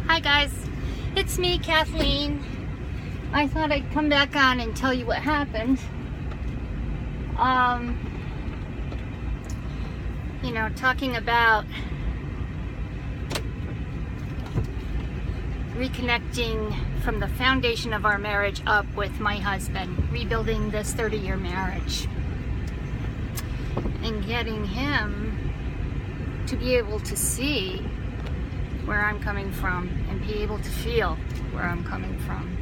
Hi guys, it's me, Kathleen. I thought I'd come back on and tell you what happened. Talking about reconnecting from the foundation of our marriage up with my husband, rebuilding this 30-year marriage, and getting him to be able to see where I'm coming from and be able to feel where I'm coming from.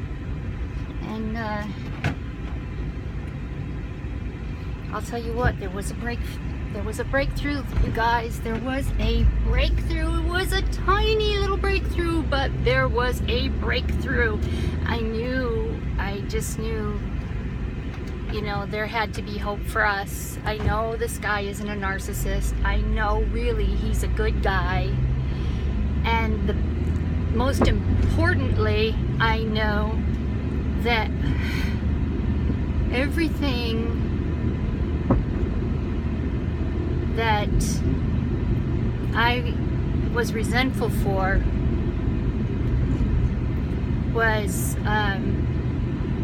And I'll tell you what, there was a breakthrough, you guys. There was a breakthrough. It was a tiny little breakthrough, but there was a breakthrough. I just knew, there had to be hope for us. I know this guy isn't a narcissist. I know really he's a good guy. And most importantly, I know that everything that I was resentful for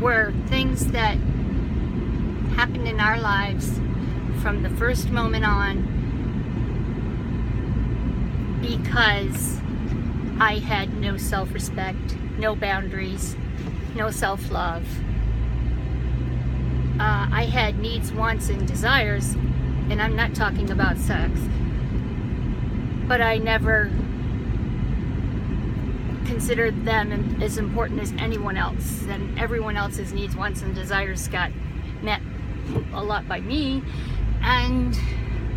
were things that happened in our lives from the first moment on, because I had no self-respect, no boundaries, no self-love. I had needs, wants, and desires, and I'm not talking about sex, but I never considered them as important as anyone else, and everyone else's needs, wants, and desires got met a lot by me, and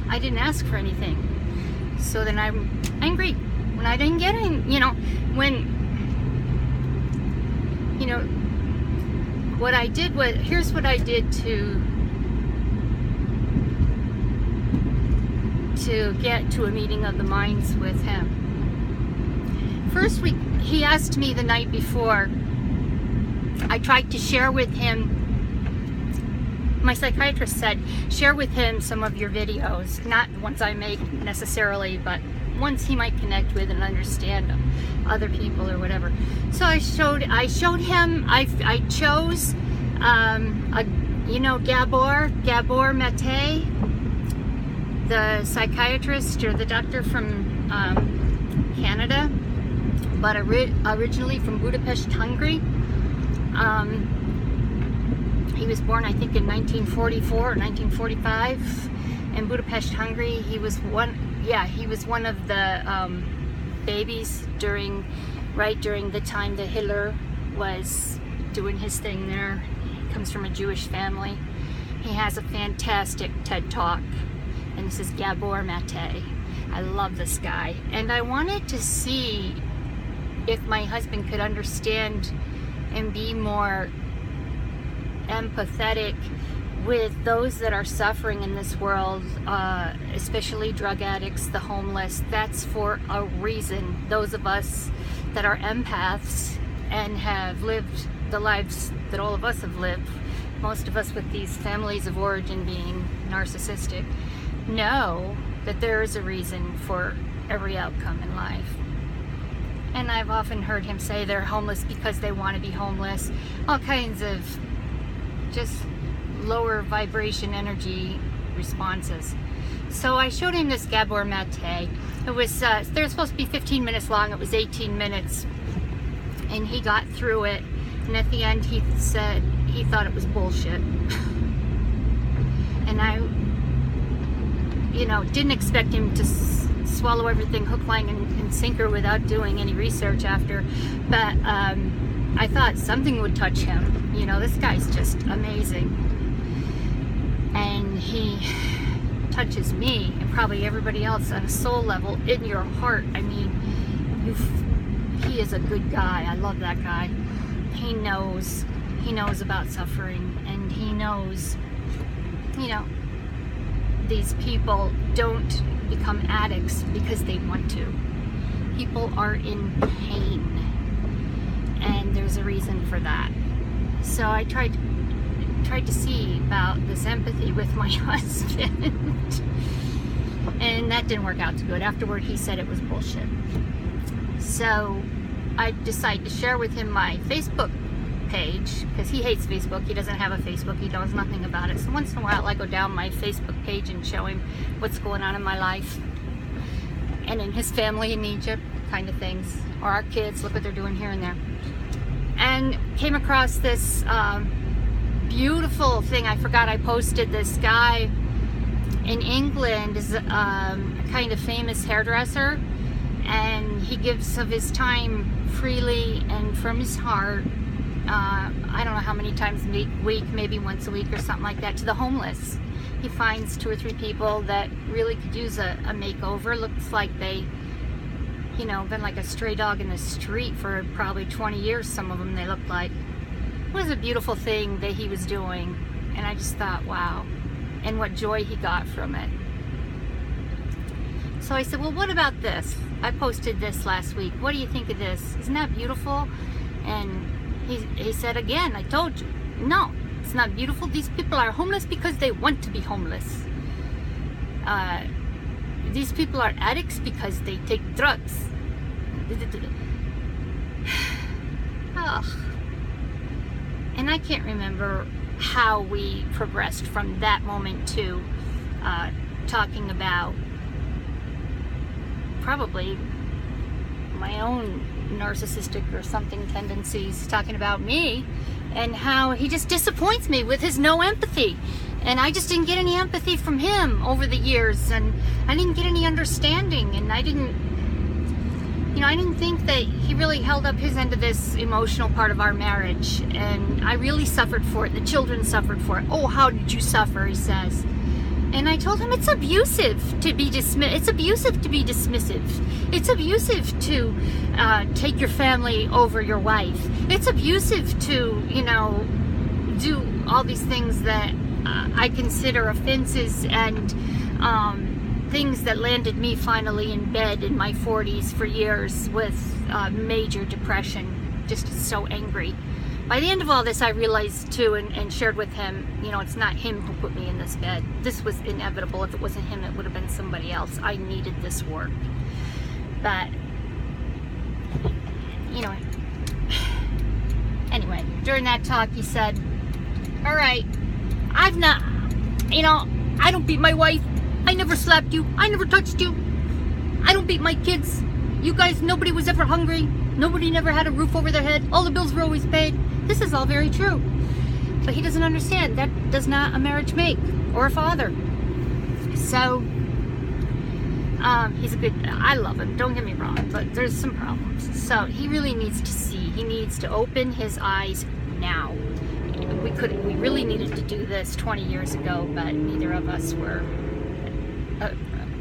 I didn't ask for anything. So then I'm angry when I didn't get any, what I did was, here's what I did to get to a meeting of the minds with him. First, he asked me the night before. I tried to share with him, my psychiatrist said, share with him some of your videos, not ones I make necessarily, but ones he might connect with and understand other people or whatever. So I showed him, I chose, Gabor Mate, the psychiatrist or the doctor from Canada, but originally from Budapest, Hungary. He was born, I think, in 1944 or 1945 in Budapest, Hungary. He was one of the babies during the time that Hitler was doing his thing there. He comes from a Jewish family. He has a fantastic TED Talk, and this is Gabor Mate. I love this guy, and I wanted to see if my husband could understand and be more empathetic with those that are suffering in this world, especially drug addicts, the homeless. That's for a reason. Those of us that are empaths and have lived the lives that all of us have lived, most of us with these families of origin being narcissistic, know that there is a reason for every outcome in life. And I've often heard him say they're homeless because they want to be homeless. All kinds of just lower vibration energy responses. So I showed him this Gabor Mate. It was, they're supposed to be 15 minutes long. It was 18 minutes. And he got through it. And at the end he said he thought it was bullshit. And I, didn't expect him to swallow everything hook, line, and sinker without doing any research after. But I thought something would touch him. This guy's just amazing. And he touches me and probably everybody else on a soul level in your heart. I mean, he is a good guy. I love that guy. He knows about suffering, and he knows, these people don't become addicts because they want to. People are in pain, and there's a reason for that. So I tried to see about this empathy with my husband, and that didn't work out too good. Afterward, he said it was bullshit. So I decided to share with him my Facebook page, because he hates Facebook. He doesn't have a Facebook. He knows nothing about it. So once in a while I go down my Facebook page and show him what's going on in my life and in his family in Egypt, kind of things. Or our kids, look what they're doing here and there. And came across this beautiful thing. I forgot I posted. This guy in England is a kind of famous hairdresser, and he gives of his time freely and from his heart, I don't know how many times a week, maybe once a week or something like that, to the homeless. He finds 2 or 3 people that really could use a makeover. Looks like they, you know, been like a stray dog in the street for probably 20 years, some of them they look like. It was a beautiful thing that he was doing, and I just thought, wow, and what joy he got from it. So I said, well, what about this? I posted this last week. What do you think of this? Isn't that beautiful? And he said, again, I told you, no, it's not beautiful. These people are homeless because they want to be homeless. These people are addicts because they take drugs. Ugh. And I can't remember how we progressed from that moment to talking about probably my own narcissistic or something tendencies, talking about me and how he just disappoints me with his no empathy. And I just didn't get any empathy from him over the years, and I didn't get any understanding, and I didn't think that he really held up his end of this emotional part of our marriage, and I really suffered for it. The children suffered for it. Oh, how did you suffer, he says. And I told him it's abusive to be it's abusive to be dismissive. It's abusive to take your family over your wife. It's abusive to, you know, do all these things that I consider offenses and things that landed me finally in bed in my 40s for years with major depression, just so angry. By the end of all this, I realized too, and shared with him, you know, it's not him who put me in this bed. This was inevitable. If it wasn't him, it would have been somebody else. I needed this work. But, you know, anyway, during that talk, he said, all right, I don't beat my wife. I never slapped you. I never touched you. I don't beat my kids. You guys, nobody was ever hungry. Nobody never had a roof over their head. All the bills were always paid. This is all very true. But he doesn't understand. That does not a marriage make, or a father. So, he's a good, I love him, don't get me wrong, but there's some problems. So he really needs to see. He needs to open his eyes now. We really needed to do this 20 years ago, but neither of us were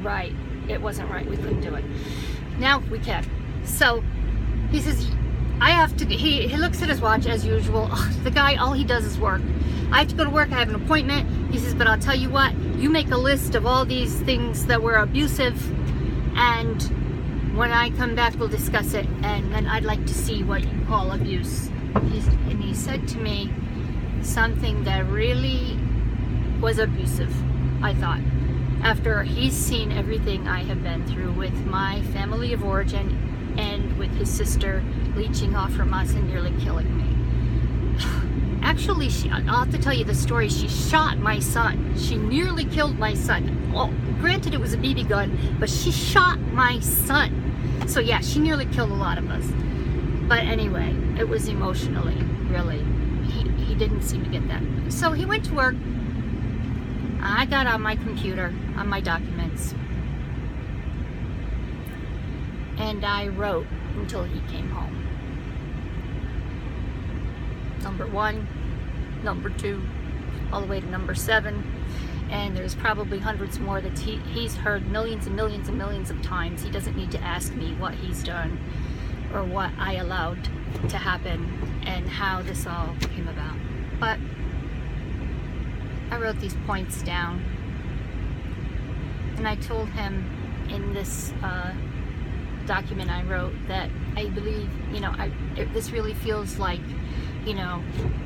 right. It wasn't right. We couldn't do it. Now we can. So he says, I have to, he looks at his watch as usual. The guy, all he does is work. I have to go to work. I have an appointment. He says, but I'll tell you what, you make a list of all these things that were abusive, and when I come back, we'll discuss it, and then I'd like to see what you call abuse. And he said to me something that really was abusive, I thought. After he's seen everything I have been through with my family of origin and with his sister leeching off from us and nearly killing me. Actually, I'll have to tell you the story. She shot my son. She nearly killed my son. Well, granted it was a BB gun, but she shot my son. So yeah, she nearly killed a lot of us. But anyway, it was emotionally, really. He didn't seem to get that. So he went to work. I got on my computer, on my documents, and I wrote until he came home. Number 1, number 2, all the way to number 7, and there's probably hundreds more that he's heard millions and millions and millions of times. He doesn't need to ask me what he's done or what I allowed to happen and how this all came about. But I wrote these points down, and I told him in this document I wrote that I believe, you know, this really feels like, you know,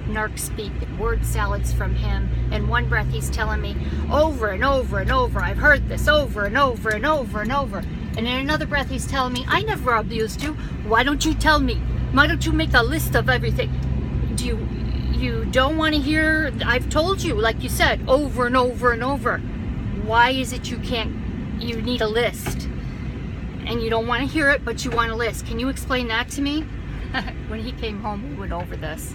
narc speak, word salads from him. In one breath he's telling me over and over and over, I've heard this over and over and over and over, And in another breath, he's telling me, I never abused you. Why don't you tell me? Why don't you make a list of everything? You don't want to hear? I've told you, like you said, over and over and over. Why is it you need a list? And you don't want to hear it, but you want a list. Can you explain that to me? When he came home, we went over this.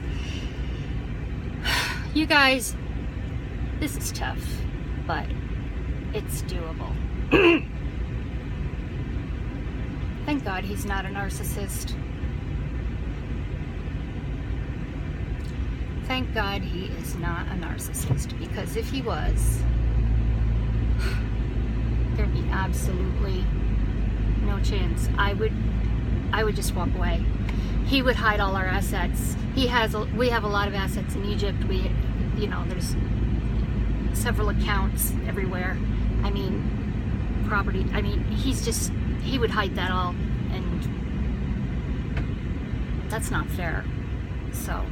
You guys, this is tough, but it's doable. Thank God he's not a narcissist. Thank God he is not a narcissist, because if he was, there'd be absolutely no chance. I would just walk away. He would hide all our assets. We have a lot of assets in Egypt. There's several accounts everywhere. I mean, property. I mean, he would hide that all, and that's not fair. So,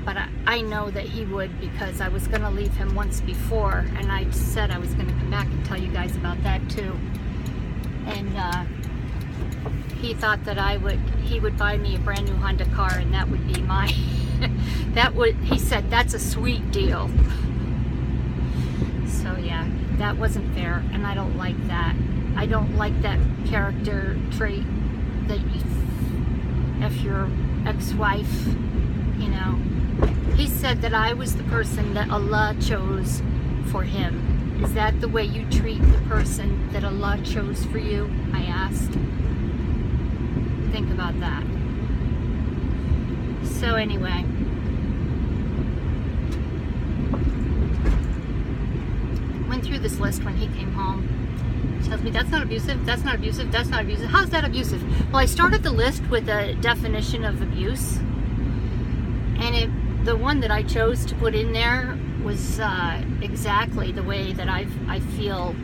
but I know that he would, because I was going to leave him once before, and I said I was going to come back and tell you guys about that too. And he thought that he would buy me a brand new Honda car, and that would be my, he said, that's a sweet deal. So yeah, that wasn't fair, and I don't like that. I don't like that character trait that if your ex-wife, he said that I was the person that Allah chose for him. Is that the way you treat the person that Allah chose for you? I asked. Think about that. So anyway, went through this list when he came home. He tells me, that's not abusive, that's not abusive, that's not abusive. How's that abusive? Well, I started the list with a definition of abuse, and the one that I chose to put in there was exactly the way that I feel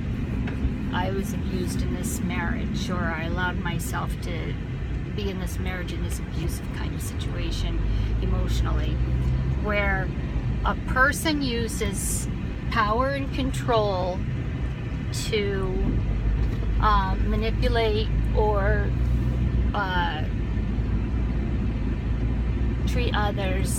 I was abused in this marriage, or I allowed myself to be in this marriage in this abusive kind of situation emotionally, where a person uses power and control to manipulate or treat others